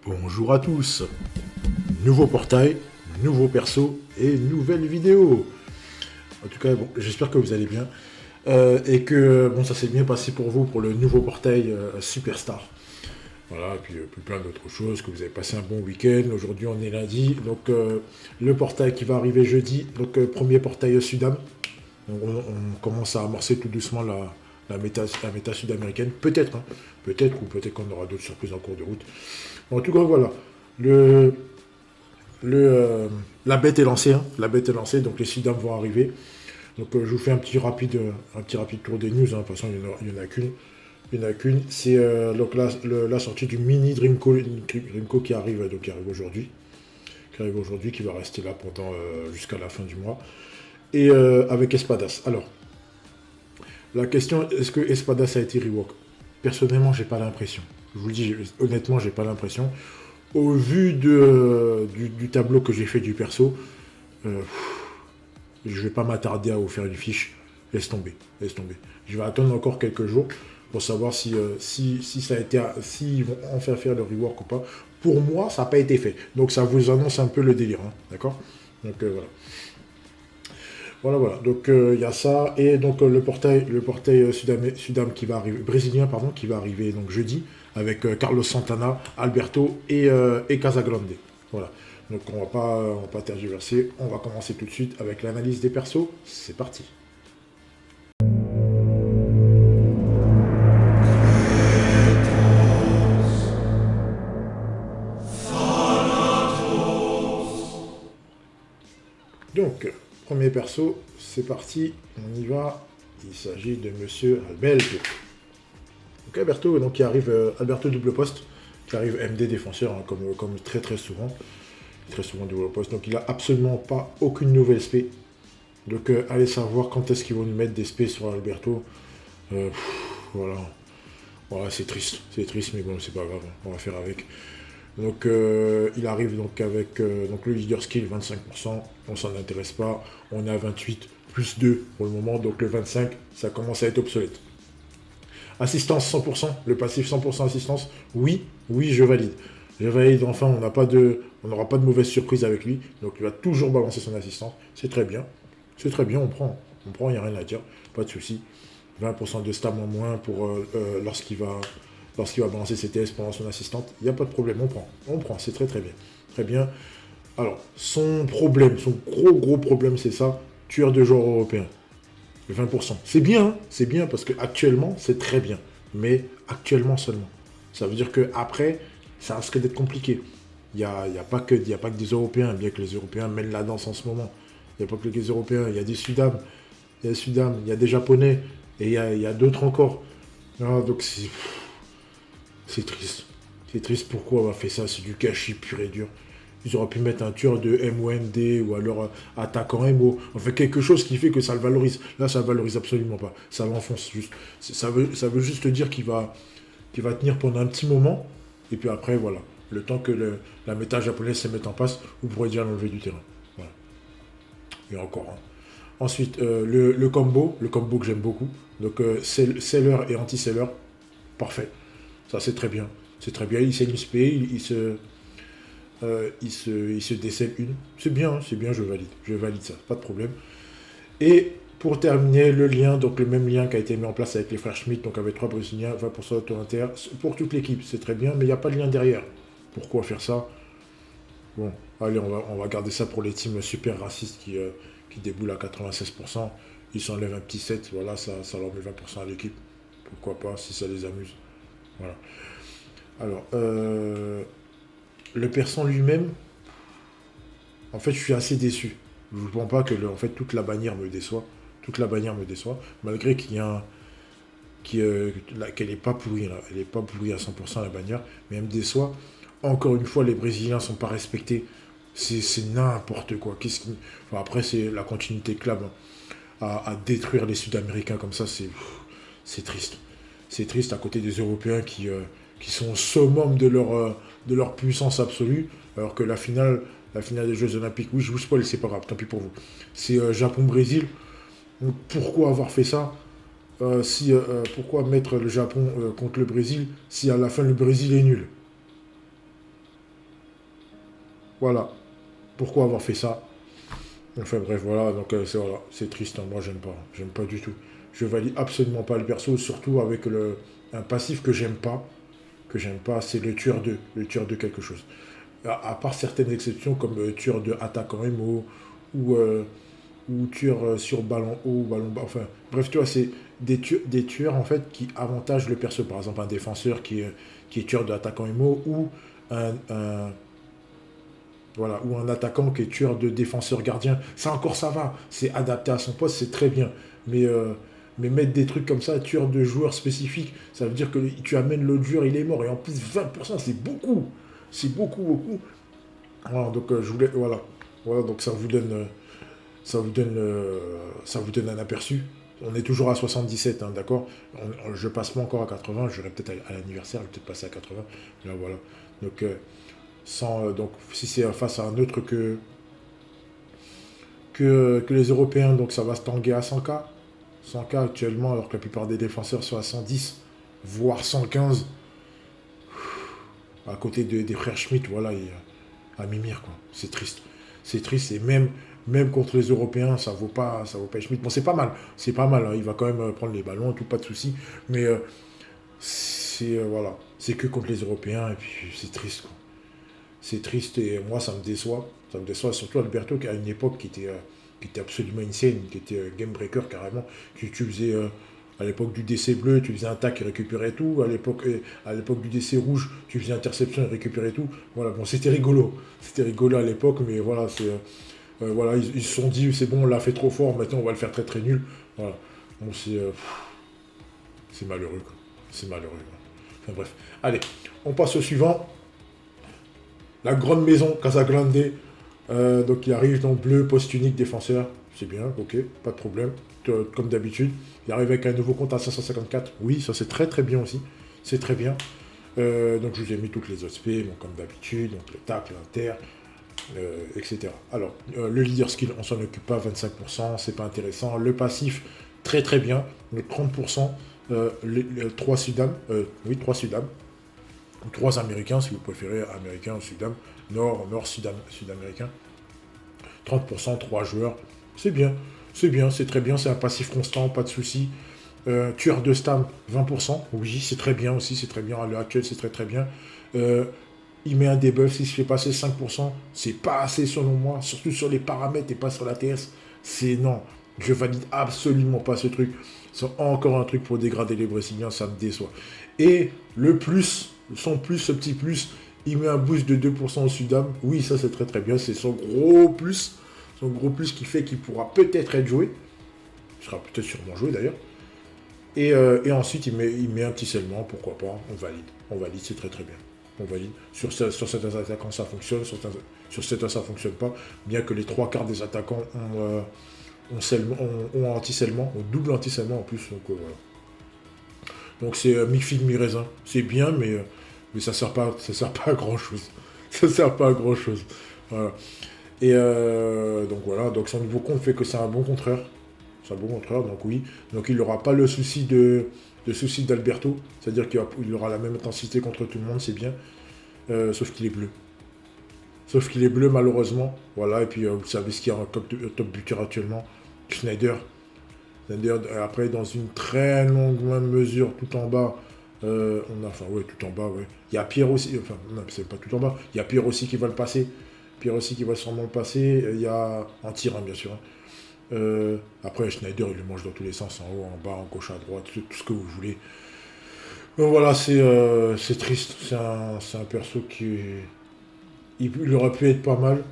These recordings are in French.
Bonjour à tous, nouveau portail, nouveau perso et nouvelle vidéo. En tout cas, bon, j'espère que vous allez bien et que bon, ça s'est bien passé pour vous pour le nouveau portail Superstar. Voilà, et puis plein d'autres choses, que vous avez passé un bon week-end. Aujourd'hui, on est lundi, donc le portail qui va arriver jeudi, donc premier portail Sudam. On commence à amorcer tout doucement la méta sud-américaine, peut-être, hein, peut-être, ou peut-être qu'on aura d'autres surprises en cours de route. En tout cas, voilà. Le, la bête est lancée, hein. La bête est lancée, donc les Sudam vont arriver. Donc je vous fais un petit rapide tour des news, hein. De toute façon, il n'y en a qu'une. Il n'y en a qu'une. C'est donc la sortie du mini Dreamco qui arrive, donc, qui arrive aujourd'hui. Qui va rester là pendant jusqu'à la fin du mois. Et avec Espadas. Alors, la question, est-ce que Espadas a été rework? Personnellement, j'ai pas l'impression. Je vous le dis, honnêtement, j'ai pas l'impression. Au vu du tableau que j'ai fait du perso, je vais pas m'attarder à vous faire une fiche. Laisse tomber, laisse tomber. Je vais attendre encore quelques jours pour savoir si ça a été, s'ils vont enfin faire le rework ou pas. Pour moi, ça n'a pas été fait. Donc ça vous annonce un peu le délire, hein, d'accord? Donc voilà. Voilà. Donc il y a ça et donc le portail Sudam qui va arriver, brésilien pardon, qui va arriver donc jeudi avec Carlos Santana, Alberto et Casagrande. Voilà. Donc on va pas tergiverser. On va commencer tout de suite avec l'analyse des persos. C'est parti. Donc, premier perso, c'est parti, on y va. Il s'agit de Monsieur Alberto. Donc Alberto, donc, qui arrive, Alberto double poste, qui arrive MD défenseur, hein, comme très souvent. Très souvent double poste. Donc il n'a absolument pas aucune nouvelle spé. Donc allez savoir quand est-ce qu'ils vont nous mettre des spés sur Alberto. Voilà. Voilà, c'est triste, mais bon, c'est pas grave, on va faire avec. Donc il arrive donc avec donc le leader skill 25%, on s'en intéresse pas, on est à 28 plus 2 pour le moment, donc le 25 ça commence à être obsolète. Assistance 100%, le passif 100% assistance, oui, je valide. Je valide, enfin on n'aura pas de mauvaise surprise avec lui, donc il va toujours balancer son assistance, c'est très bien, on prend, il n'y a rien à dire, pas de souci. 20% de stam en moins pour lorsqu'il va balancer ses TS pendant son assistante, il n'y a pas de problème, on prend, c'est très bien. Très bien. Alors, son gros problème, c'est ça, tueur de joueurs européens. 20%. C'est bien parce que actuellement, c'est très bien. Mais actuellement seulement. Ça veut dire qu'après, ça risque d'être compliqué. Il n'y a pas que des Européens, bien que les Européens mènent la danse en ce moment. Il n'y a pas que les Européens, il y a des Sudam, il y a des Japonais, et il y a d'autres encore. Ah, donc c'est triste. C'est triste, pourquoi on a fait ça? C'est du gâchis pur et dur. Ils auraient pu mettre un tueur de MOND ou alors attaquant MO. Enfin, quelque chose qui fait que ça le valorise. Là, ça ne valorise absolument pas. Ça l'enfonce juste. Ça veut juste dire qu'il va tenir pendant un petit moment. Et puis après, voilà. Le temps que la méta japonaise se mette en place, vous pourrez déjà l'enlever du terrain. Voilà. Et encore. Hein. Ensuite, le combo que j'aime beaucoup. Donc, seller et anti-seller. Parfait. Ça, c'est très bien. C'est très bien. Il sait une spé, il se décèle une. C'est bien, je valide. Je valide ça, pas de problème. Et pour terminer, le lien, donc le même lien qui a été mis en place avec les frères Schmitt, donc avec 3 Brésiliens, 20% d'auto inter, pour toute l'équipe, c'est très bien, mais il n'y a pas de lien derrière. Pourquoi faire ça? Bon, allez, on va garder ça pour les teams super racistes qui déboulent à 96%. Ils s'enlèvent un petit 7, voilà, ça leur met 20% à l'équipe. Pourquoi pas, si ça les amuse. Voilà. Alors, le persan lui-même, en fait, je suis assez déçu. Je ne pense pas que toute la bannière me déçoit. Malgré qu'elle n'est pas pourrie, là. Elle n'est pas pourrie à 100% la bannière, mais elle me déçoit. Encore une fois, les Brésiliens ne sont pas respectés. C'est n'importe quoi. Après, c'est la continuité club, hein. À détruire les Sud-Américains comme ça, c'est triste. C'est triste à côté des Européens qui sont au summum de leur puissance absolue, alors que la finale des Jeux Olympiques, oui, je vous spoil, c'est pas grave, tant pis pour vous. C'est Japon-Brésil. Pourquoi avoir fait ça? Pourquoi mettre le Japon contre le Brésil si à la fin le Brésil est nul? Voilà. Pourquoi avoir fait ça? Enfin bref, voilà, donc c'est triste, hein. Moi j'aime pas du tout. Je valide absolument pas le perso, surtout avec un passif que j'aime pas, c'est le tueur de quelque chose. À part certaines exceptions comme tueur de attaquant MO ou, ou tueur sur ballon haut, ballon bas, enfin bref, tu vois, c'est des tueurs en fait qui avantagent le perso. Par exemple, un défenseur qui est tueur de attaquant MO ou un voilà, ou un attaquant qui est tueur de défenseur gardien. Ça encore, ça va. C'est adapté à son poste, c'est très bien. Mais, euh, mais mettre des trucs comme ça, tueur de joueurs spécifiques, ça veut dire que tu amènes l'autre joueur, il est mort. Et en plus, 20%, c'est beaucoup. C'est beaucoup, beaucoup. Voilà, donc je voulais. Voilà. Voilà, donc ça vous donne un aperçu. On est toujours à 77, hein, d'accord. Je passe pas encore à 80, je vais peut-être à l'anniversaire, je vais peut-être passer à 80. Là, voilà. Donc, donc si c'est face à un autre que les Européens, donc ça va se tanguer à 100K. 100K actuellement, alors que la plupart des défenseurs sont à 110, voire 115. À côté des frères Schmitt, voilà, et à Mimir, quoi. C'est triste. C'est triste, et même contre les Européens, ça vaut pas Schmitt. Bon, c'est pas mal, hein. Il va quand même prendre les ballons, tout, pas de souci. Mais voilà, c'est que contre les Européens, et puis c'est triste, quoi. C'est triste et moi ça me déçoit. Ça me déçoit surtout Alberto qui à une époque qui était absolument insane, qui était game breaker carrément. Tu faisais à l'époque du DC bleu, tu faisais un tac et récupérais tout. À l'époque du DC rouge, tu faisais interception et récupérais tout. Voilà, bon c'était rigolo. C'était rigolo à l'époque, mais voilà, voilà, ils se sont dit c'est bon, on l'a fait trop fort, maintenant on va le faire très très nul. Voilà. Bon c'est malheureux quoi. C'est malheureux, quoi. Enfin bref. Allez, on passe au suivant. La grande maison Casagrande, donc il arrive dans bleu, poste unique, défenseur. C'est bien, ok, pas de problème. Comme d'habitude. Il arrive avec un nouveau compte à 554. Oui, ça c'est très très bien aussi. C'est très bien. Donc je vous ai mis toutes les autres spé, bon, comme d'habitude. Donc le tac, l'inter, etc. Alors, le leader skill, on s'en occupe pas, 25%, c'est pas intéressant. Le passif, très très bien. Le 30%, les 3 Sudam, oui, 3 Sudam. Trois Américains, si vous préférez, Américains ou Sud-Américains. 30%, 3 joueurs. C'est bien, c'est très bien, c'est un passif constant, pas de souci. Tueur de stam, 20%. Oui, c'est très bien aussi, c'est très bien. À l'heure actuelle, c'est très très bien. Il met un debuff, s'il se fait passer 5%, c'est pas assez selon moi, surtout sur les paramètres et pas sur la TS. C'est non, je valide absolument pas ce truc. C'est encore un truc pour dégrader les Brésiliens, ça me déçoit. Et le plus, ce petit plus, il met un boost de 2% au Sudam. Oui, ça c'est très très bien, c'est son gros plus. Son gros plus qui fait qu'il pourra peut-être être joué. Il sera peut-être sûrement joué d'ailleurs. Et ensuite, il met un petit scellement, pourquoi pas, on valide, c'est très très bien. On valide. Sur certains attaquants, ça fonctionne, sur certains, ça fonctionne pas, bien que les trois quarts des attaquants ont anti-scellement, ont double anti-scellement en plus. Voilà. Donc c'est mi-figue, mi-raisin. C'est bien, mais ça sert pas à grand-chose. Ça sert pas à grand-chose. Voilà. Et donc voilà, donc son nouveau compte fait que c'est un bon contreur. C'est un bon contreur, donc oui. Donc il n'aura pas le souci d'Alberto, c'est-à-dire qu'il aura la même intensité contre tout le monde, c'est bien. Sauf qu'il est bleu. Sauf qu'il est bleu malheureusement. Voilà, et puis vous savez ce qu'il y a en top buteur actuellement. Schneider. Après, dans une très longue mesure, tout en bas, tout en bas, ouais. Il y a Pierre aussi, enfin, non, c'est pas tout en bas. Il y a Pierre aussi qui va le passer. Pierre aussi qui va sûrement le passer. Il y a en tir, hein, bien sûr. Après, Schneider, il le mange dans tous les sens, en haut, en bas, en gauche, à droite, tout ce que vous voulez. Donc voilà, c'est triste. C'est un perso il aurait pu être pas mal.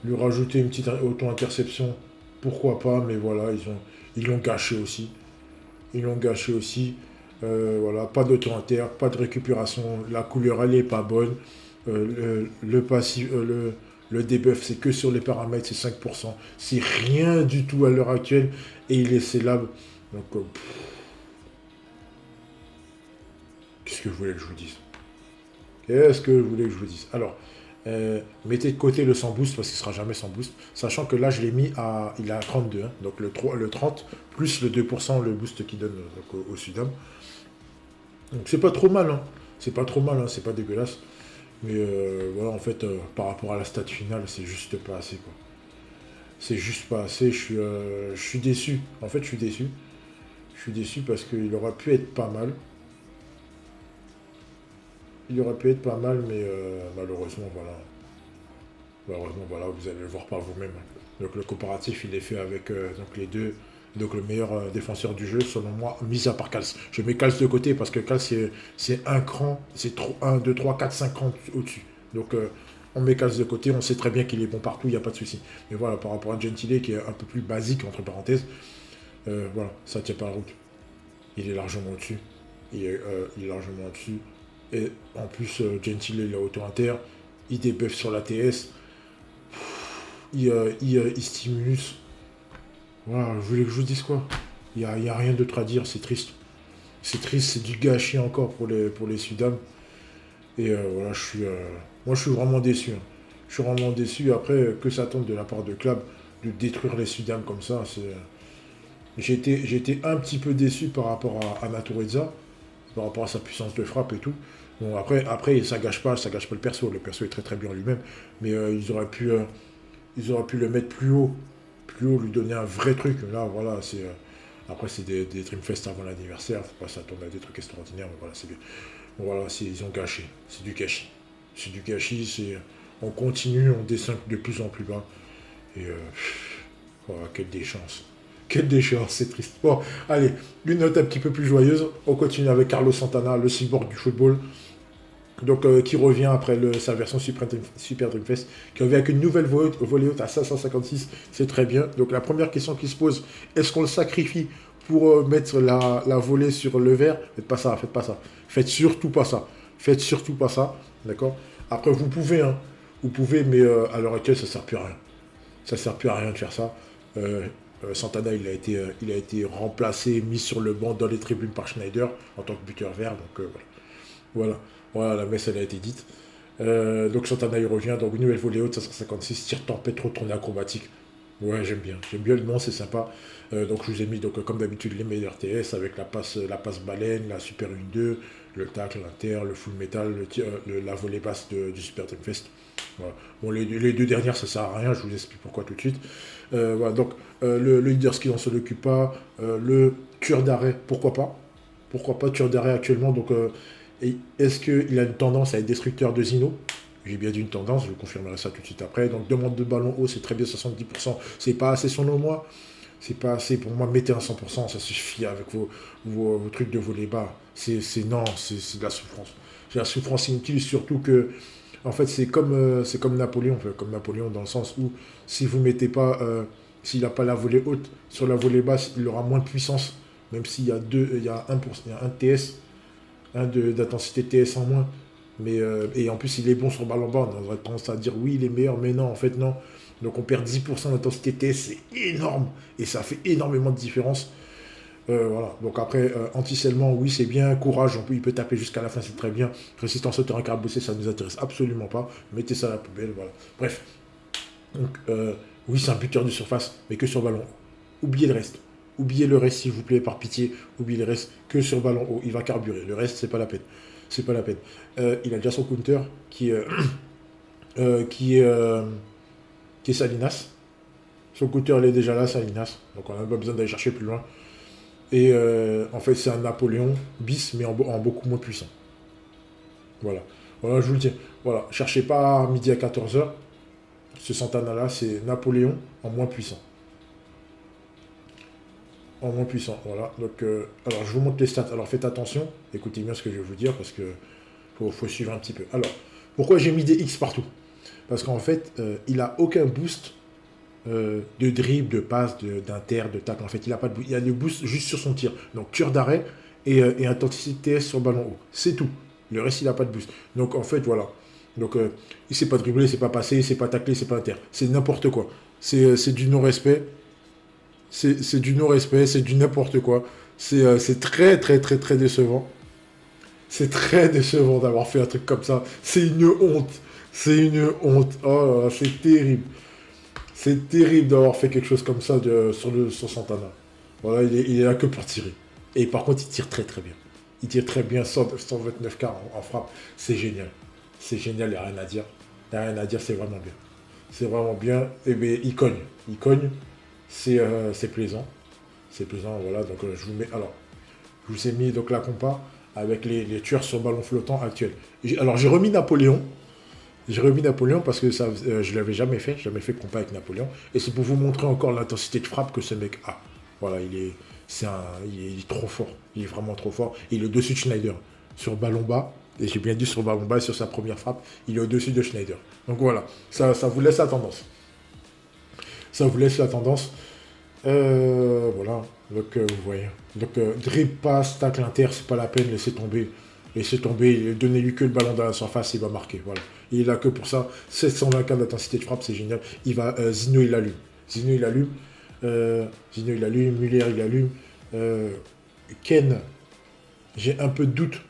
Lui rajouter une petite auto-interception, pourquoi pas, mais voilà, ils l'ont gâché aussi. Ils l'ont gâché aussi. Voilà, pas d'auto-inter, pas de récupération, la couleur elle est pas bonne. Le passif, le debuff c'est que sur les paramètres, c'est 5%. C'est rien du tout à l'heure actuelle et il est célèbre. Donc, qu'est-ce que vous voulez que je vous dise? Qu'est-ce que vous voulez que je vous dise? Alors, mettez de côté le sans boost parce qu'il ne sera jamais sans boost, sachant que là je l'ai mis à, il est à 32, hein, donc le 30 plus le 2% le boost qu'il donne donc, au Sudam. Donc c'est pas trop mal, hein. C'est pas trop mal, hein, c'est pas dégueulasse. Mais voilà, en fait, par rapport à la stat finale, c'est juste pas assez, quoi. C'est juste pas assez, je suis déçu. En fait, je suis déçu. Je suis déçu parce qu'il aurait pu être pas mal. Il aurait pu être pas mal, mais malheureusement, voilà. Malheureusement, voilà, vous allez le voir par vous-même. Donc le comparatif, il est fait avec donc les deux. Donc le meilleur défenseur du jeu, selon moi, mis à part Kals. Je mets Kals de côté parce que Kals, c'est un cran, c'est 1, 2, 3, 4, 5 crans au-dessus. Donc on met Kals de côté, on sait très bien qu'il est bon partout, il n'y a pas de souci. Mais voilà, par rapport à Gentile, qui est un peu plus basique, entre parenthèses, voilà, ça ne tient pas la route. Il est largement au-dessus. Il est largement au-dessus. Et en plus, Gentile, il est auto-inter. Il débuff sur la TS. Il stimulus. Voilà, je voulais que je vous dise quoi. Il y a rien d'autre à dire, c'est triste. C'est triste, c'est du gâchis encore pour les Sudam. Et voilà, moi je suis vraiment déçu, hein. Je suis vraiment déçu. Après, que s'attendre de la part de Club de détruire les Sudam comme ça, J'étais un petit peu déçu par rapport à Natureza, par rapport à sa puissance de frappe et tout. Bon, après ça gâche pas le perso. Le perso est très très bien lui-même. Mais ils auraient pu le mettre plus haut, lui donner un vrai truc. Là, voilà, après, c'est des Dreamfest avant l'anniversaire, faut pas s'attendre à des trucs extraordinaires, mais voilà, c'est bien. Bon, voilà, ils ont gâché. C'est du gâchis. C'est du gâchis, on continue, on descend de plus en plus bas. Et voilà, quelle déchance. Quelle déchéance, c'est triste. Bon, allez, une note un petit peu plus joyeuse. On continue avec Carlos Santana, le cyborg du football. Donc, qui revient après sa version Super Dreamfest, qui revient avec une nouvelle volée haute à 556. C'est très bien. Donc, la première question qui se pose, est-ce qu'on le sacrifie pour mettre la volée sur le verre? Faites pas ça, faites pas ça. Faites surtout pas ça. Faites surtout pas ça. D'accord? Après, vous pouvez, hein. Vous pouvez, mais à l'heure actuelle, ça sert plus à rien. Ça sert plus à rien de faire ça. Santana, il a été remplacé, mis sur le banc dans les tribunes par Schneider en tant que buteur vert. Donc voilà. Voilà, la messe elle a été dite. Donc Santana il revient, donc nouvelle volée haute, 556, tir tempête, retourné acrobatique. Ouais, j'aime bien le nom, c'est sympa. Donc je vous ai mis, donc, comme d'habitude, les meilleurs TS avec la passe baleine, la Super 1-2, le tacle, l'inter, le full metal, la volée basse du Super Dreamfest. Voilà. Bon, les deux dernières, ça sert à rien, je vous explique pourquoi tout de suite. Voilà, donc le leader ski, on se l'occupe pas. Le tueur d'arrêt, pourquoi pas? Pourquoi pas tueur d'arrêt actuellement? Donc, est-ce qu'il a une tendance à être destructeur de Zino? J'ai bien dit une tendance, je vous confirmerai ça tout de suite après. Donc, demande de ballon haut, c'est très bien, 70%. C'est pas assez selon moi. C'est pas assez pour moi. Mettez un 100%, ça suffit avec vos trucs de volley bas. Non, c'est de la souffrance. C'est de la souffrance inutile, surtout que, en fait, c'est comme Napoléon. Enfin, comme Napoléon dans le sens où, si vous mettez pas, s'il n'a pas la volée haute, sur la volée basse, il aura moins de puissance. Même s'il y a il y a un TS, d'intensité TS en moins. Mais, et en plus, il est bon sur ballon bas. On aurait tendance à dire oui, il est meilleur, mais non, en fait, non. Donc on perd 10% d'intensité TS, c'est énorme. Et ça fait énormément de différence. Voilà. Donc après, anti-scellement, oui, c'est bien. Courage, il peut taper jusqu'à la fin, c'est très bien. Résistance au terrain carbossé, ça ne nous intéresse absolument pas. Mettez ça à la poubelle, voilà. Bref. Donc, oui, c'est un buteur de surface, mais que sur ballon. Oubliez le reste. Oubliez le reste, s'il vous plaît, par pitié. Oubliez le reste, que sur ballon haut. Il va carburer. Le reste, c'est pas la peine. C'est pas la peine. Il a déjà son counter qui est Salinas. Son counter, il est déjà là, Salinas. Donc, on n'a pas besoin d'aller chercher plus loin. Et en fait, c'est un Napoléon bis, mais en beaucoup moins puissant. Voilà. Voilà, je vous le dis. Voilà. Cherchez pas à midi à 14h. Ce Santana-là, c'est Napoléon en moins puissant. En moins puissant, voilà. Donc, alors, je vous montre les stats. Alors, faites attention. Écoutez bien ce que je vais vous dire parce que faut suivre un petit peu. Alors, pourquoi j'ai mis des X partout? Parce qu'en fait, il a aucun boost de dribble, de passe, d'inter, de tacle. En fait, il a pas de boost. Il a des boosts juste sur son tir. Donc, tir d'arrêt et intensité TS sur ballon haut. C'est tout. Le reste, il n'a pas de boost. Donc, en fait, voilà. Donc, il ne sait pas dribbler, il ne sait pas passer, il ne sait pas tacler, il ne sait pas inter. C'est n'importe quoi. C'est du non-respect. C'est du non-respect, c'est du n'importe quoi. C'est très, très, très, très décevant. C'est très décevant d'avoir fait un truc comme ça. C'est une honte. C'est une honte. Oh là là, c'est terrible. C'est terrible d'avoir fait quelque chose comme ça sur Santana. Voilà, il est là que pour tirer. Et par contre, il tire très très bien. Il tire très bien, 129 quarts en frappe. C'est génial. c'est génial, il n'y a rien à dire. Il n'y a rien à dire, c'est vraiment bien. C'est vraiment bien. Et bien, il cogne. Il cogne. C'est plaisant. C'est plaisant, voilà. Donc, je vous mets. Alors, je vous ai mis donc la compa avec les tueurs sur ballon flottant actuels. Alors, j'ai remis Napoléon. J'ai remis Napoléon parce que ça, je ne l'avais jamais fait compa avec Napoléon. Et c'est pour vous montrer encore l'intensité de frappe que ce mec a. Voilà, il est trop fort. Il est vraiment trop fort. Il est au-dessus de Schneider. Sur ballon bas, et j'ai bien dit sur ballon bas, sur sa première frappe, il est au-dessus de Schneider. Donc voilà, ça vous laisse la tendance. Ça vous laisse la tendance. Voilà, donc vous voyez. Donc dribble, passe, tacle inter, c'est pas la peine, laissez tomber. Laissez tomber, donnez-lui que le ballon dans la surface, il va marquer. Voilà. Il est là que pour ça. 724 d'intensité de frappe, c'est génial. Il va, Zino, il allume. Zino, il allume. Zino, il allume. Muller, il allume. Ken, j'ai un peu de doute.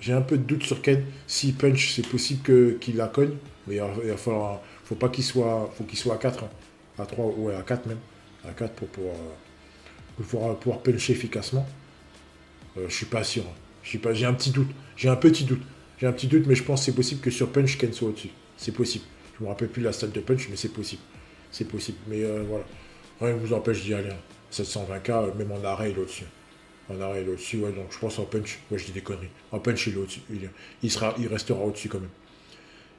J'ai un peu de doute sur Ken. S'il punch, c'est possible qu'il la cogne. Mais il va falloir. Faut pas qu'il soit. Faut qu'il soit à 4. Hein. À 3, ouais, à 4 même. À 4 pour pouvoir puncher efficacement. Je suis pas sûr. Hein. J'ai un petit doute. J'ai un petit doute. J'ai un petit doute, mais je pense que c'est possible que sur punch, Ken soit au-dessus. C'est possible. Je me rappelle plus la stade de punch, mais c'est possible. C'est possible. Mais voilà. Rien ne vous empêche d'y aller. Hein. 720K, même en arrêt, il est au-dessus. En arrêt, il est au-dessus. Ouais, donc je pense en punch. Ouais, je dis des conneries. En punch, il est au-dessus. Il restera au-dessus quand même.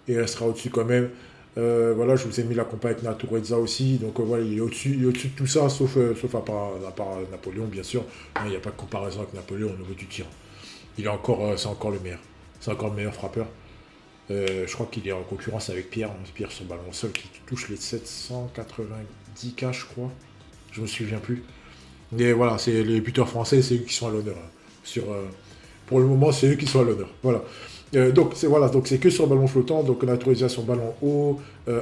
Il restera au-dessus quand même. Voilà, je vous ai mis la compa avec Natureza aussi. Donc voilà, il est au-dessus de tout ça, sauf à part Napoléon, bien sûr. Il n'y a pas de comparaison avec Napoléon au niveau du tir. C'est encore le meilleur. C'est encore le meilleur frappeur. Je crois qu'il est en concurrence avec Pierre. Pierre sur ballon au sol qui touche les 790K, je crois. Je me souviens plus. Mais voilà, c'est les buteurs français, c'est eux qui sont à l'honneur. Pour le moment, c'est eux qui sont à l'honneur. Voilà. Donc c'est que sur ballon flottant, donc Natureza sur ballon haut,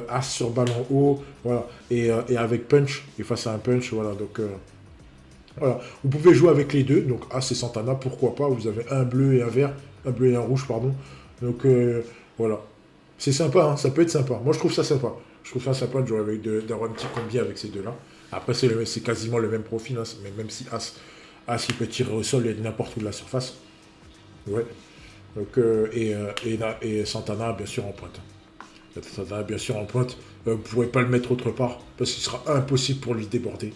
As sur ballon haut, voilà, et avec punch, et face à un punch, voilà, donc voilà. Vous pouvez jouer avec les deux, donc As et Santana, pourquoi pas, vous avez un bleu et un vert, un bleu et un rouge, pardon, donc voilà. C'est sympa, hein, ça peut être sympa, moi je trouve ça sympa, de jouer d'avoir un petit combi avec ces deux-là. Après c'est quasiment le même profil, hein, même si As il peut tirer au sol et n'importe où de la surface, ouais. Donc, et Santana, bien sûr, en pointe. Santana, bien sûr, en pointe. Vous ne pourrez pas le mettre autre part, parce qu'il sera impossible pour lui déborder.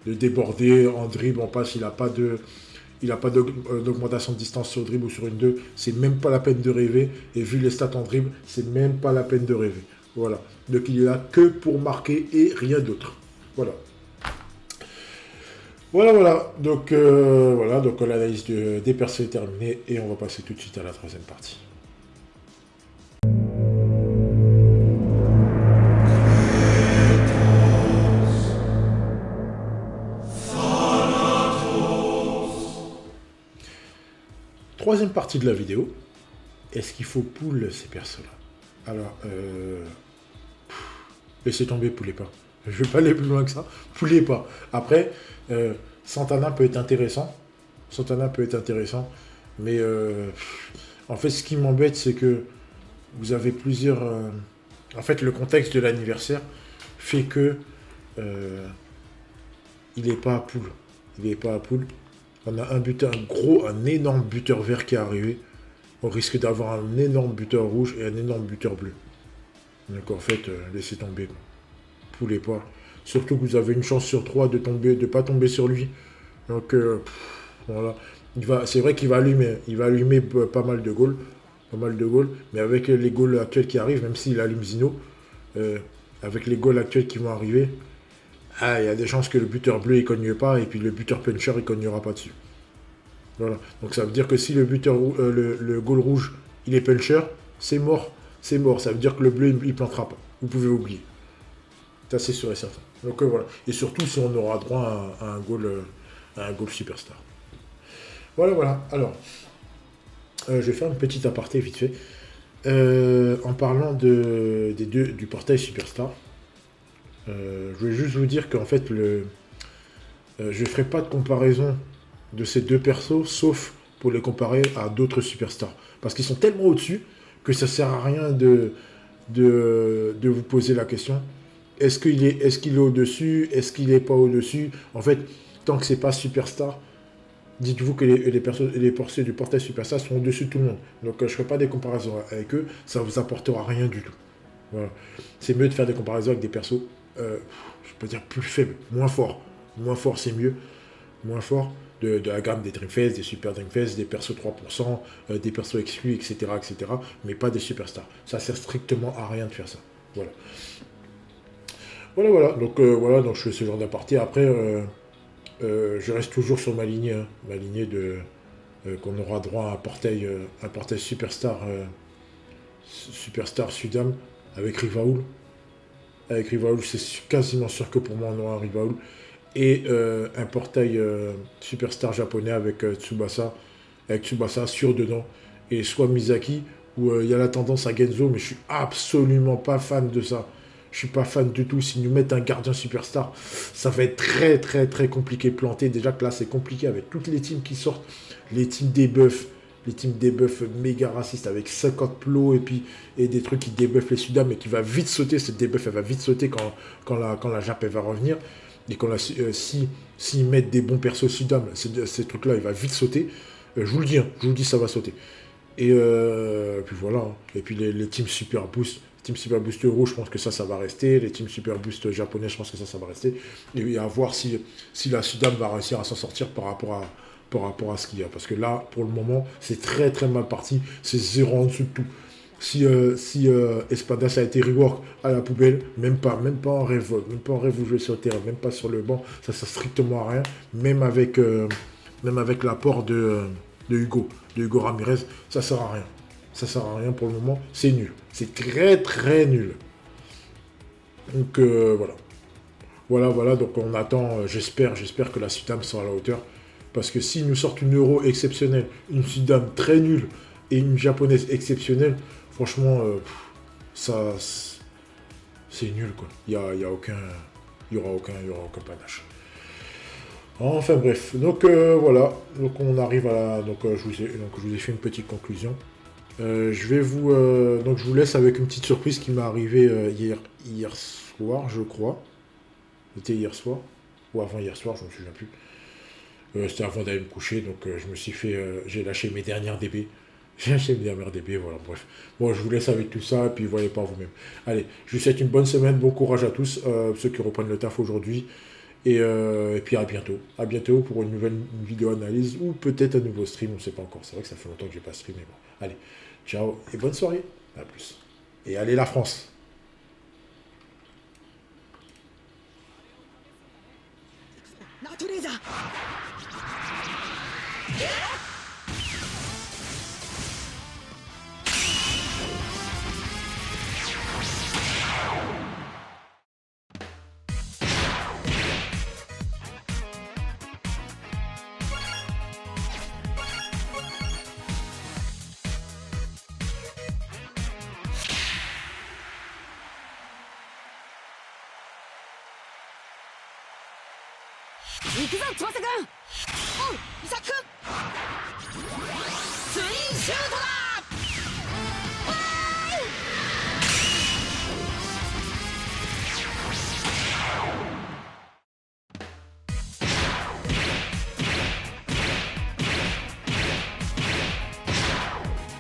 De déborder en dribble, en passe, il n'a pas d'augmentation de distance sur dribble ou sur une 2. C'est même pas la peine de rêver. Et vu les stats en dribble, c'est même pas la peine de rêver. Voilà. Donc il est là que pour marquer et rien d'autre. Voilà. Voilà. Donc l'analyse des persos est terminée et on va passer tout de suite à la troisième partie. Troisième partie de la vidéo. Est-ce qu'il faut pull ces persos-là? Alors, laissez tomber, poulez pas. Je ne vais pas aller plus loin que ça. Poulez pas. Après, Santana peut être intéressant. Mais en fait, ce qui m'embête, c'est que vous avez plusieurs... en fait, le contexte de l'anniversaire fait que il n'est pas à poule. On a un énorme buteur vert qui est arrivé. On risque d'avoir un énorme buteur rouge et un énorme buteur bleu. Donc en fait, laissez tomber. Poulez pas. Surtout que vous avez une chance sur 3 de ne pas tomber sur lui. Donc voilà. C'est vrai qu'il va allumer. Il va allumer pas mal de goals. Mais avec les goals actuels qui arrivent, même s'il allume Zino, avec les goals actuels qui vont arriver, il y a des chances que le buteur bleu il cogne pas et puis le buteur puncher il cognera pas dessus. Voilà. Donc ça veut dire que si le buteur le goal rouge il est puncher, c'est mort. Ça veut dire que le bleu il plantera pas. Vous pouvez oublier. C'est assez sûr et certain. Donc voilà. Et surtout si on aura droit à un goal superstar. Voilà. Alors, je vais faire une petite aparté vite fait. En parlant du portail superstar, je vais juste vous dire qu'en fait, je ne ferai pas de comparaison de ces deux persos, sauf pour les comparer à d'autres superstars. Parce qu'ils sont tellement au-dessus que ça ne sert à rien de vous poser la question. Est-ce qu'il est au-dessus? Est-ce qu'il n'est pas au-dessus? En fait, tant que c'est pas superstar, Dites-vous que les persos du portail Superstar sont au-dessus de tout le monde. Donc je ne ferai pas des comparaisons avec eux, ça ne vous apportera rien du tout. Voilà. C'est mieux de faire des comparaisons avec des persos, je peux dire plus faibles, moins forts. Moins fort, c'est mieux. Moins fort de la gamme des Dreamfest, des Super Dreamfest, des persos 3%, des persos exclus, etc., mais pas des superstars. Ça sert strictement à rien de faire ça. Voilà. Voilà, donc je fais ce genre d'aparté. Après, je reste toujours sur ma lignée de qu'on aura droit à un portail Superstar Sudam avec Rivaoul. Avec Rivaoul, c'est quasiment sûr que pour moi on aura un Rivaoul. Et un portail Superstar japonais avec Tsubasa sûr dedans. Et soit Misaki, où il y a la tendance à Genzo, mais je suis absolument pas fan de ça. Je suis pas fan du tout. S'ils nous mettent un gardien Superstar, ça va être très très très compliqué planté. Déjà que là c'est compliqué avec toutes les teams qui sortent. Les teams debuff méga racistes avec 50 plots et des trucs qui debuffent les Sudam mais qui va vite sauter. Cette debuff elle va vite sauter quand la Jap elle va revenir. Et s'ils mettent des bons persos Sudam, ces trucs-là, il va vite sauter. Je vous le dis, ça va sauter. Et puis voilà. Hein. Et puis les teams Super Boost, Team Super Boost Euro, je pense que ça va rester. Les teams Super Boost japonais, je pense que ça va rester. Et à voir si la Sudam va réussir à s'en sortir par rapport à ce qu'il y a. Parce que là, pour le moment, c'est très très mal parti. C'est 0 en dessous de tout. Si Espadas a été rework à la poubelle, même pas en rêve vous jouez sur le terrain, même pas sur le banc, ça sert strictement à rien, même avec l'apport de Hugo Ramirez, ça sert à rien. Ça sert à rien pour le moment, c'est nul. C'est très très nul. Donc voilà, donc on attend, j'espère que la Sudam sera à la hauteur, parce que s'ils nous sortent une Euro exceptionnelle, une Sudam très nulle et une japonaise exceptionnelle, franchement, ça, c'est nul, quoi. Il y aura aucun panache. Enfin bref, donc voilà, donc on arrive à la, donc je vous ai fait une petite conclusion. Je vous laisse avec une petite surprise qui m'est arrivée hier soir, je crois. C'était hier soir ou avant hier soir, je ne me souviens plus. C'était avant d'aller me coucher, donc j'ai lâché mes dernières DB. J'ai acheté mes dernières DB, voilà, bref. Bon, je vous laisse avec tout ça, et puis voyez par vous-même. Allez, je vous souhaite une bonne semaine, bon courage à tous, ceux qui reprennent le taf aujourd'hui. Et puis à bientôt. À bientôt pour une vidéo analyse, ou peut-être un nouveau stream, on ne sait pas encore. C'est vrai que ça fait longtemps que j'ai pas streamé. Bon. Allez, ciao, et bonne soirée. À plus. Et allez la France.行くぞ翼くん。おうイサク。ツインシュートだ。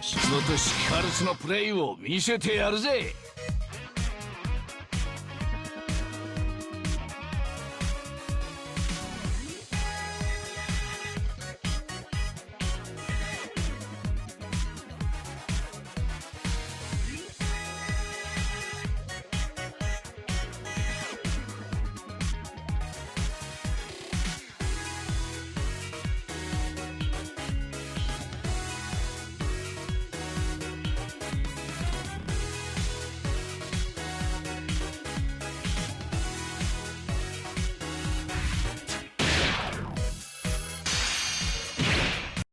仕事しカルスのプレイを見せてやるぜ。